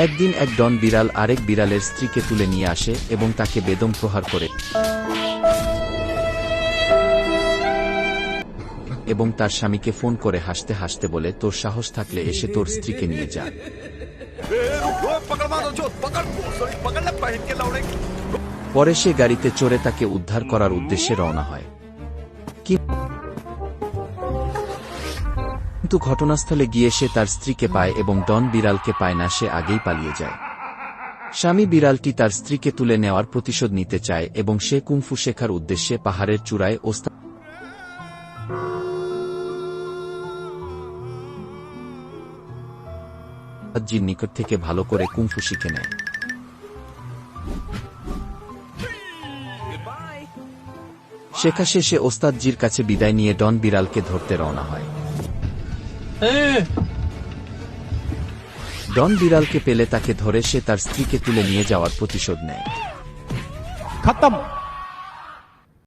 একদিন এক ডন বিড়াল আরেক বিড়ালের স্ত্রীকে তুলে নিয়ে আসে এবং তাকে বেদম প্রহার করে এবং তার স্বামীকে ফোন করে হাসতে হাসতে বলে, তোর সাহস থাকলে এসে তোর স্ত্রীকে নিয়ে যা। পরে সে গাড়িতে চড়ে তাকে উদ্ধার করার উদ্দেশ্যে রওনা হয়, কিন্তু ঘটনাস্থলে গিয়ে সে তার স্ত্রীকে পায় এবং ডন বিড়ালকে পায় না, সে আগেই পালিয়ে যায়। স্বামী বিড়ালটি তার স্ত্রীকে তুলে নেওয়ার প্রতিশোধ নিতে চায় এবং সে কুংফু শেখার উদ্দেশ্যে পাহাড়ের চূড়ায় ওস্তাদজির নিকট থেকে ভালো করে কুংফু শিখে নেয়। শেখা শেষে ওস্তাদজির কাছে বিদায় নিয়ে ডন বিড়ালকে ধরতে রওনা হয়। ডন বিড়ালকে পেলে তাকে ধরে সে তার স্ত্রীকে তুলে নিয়ে যাওয়ার প্রতিশোধ নেয়। खत्म।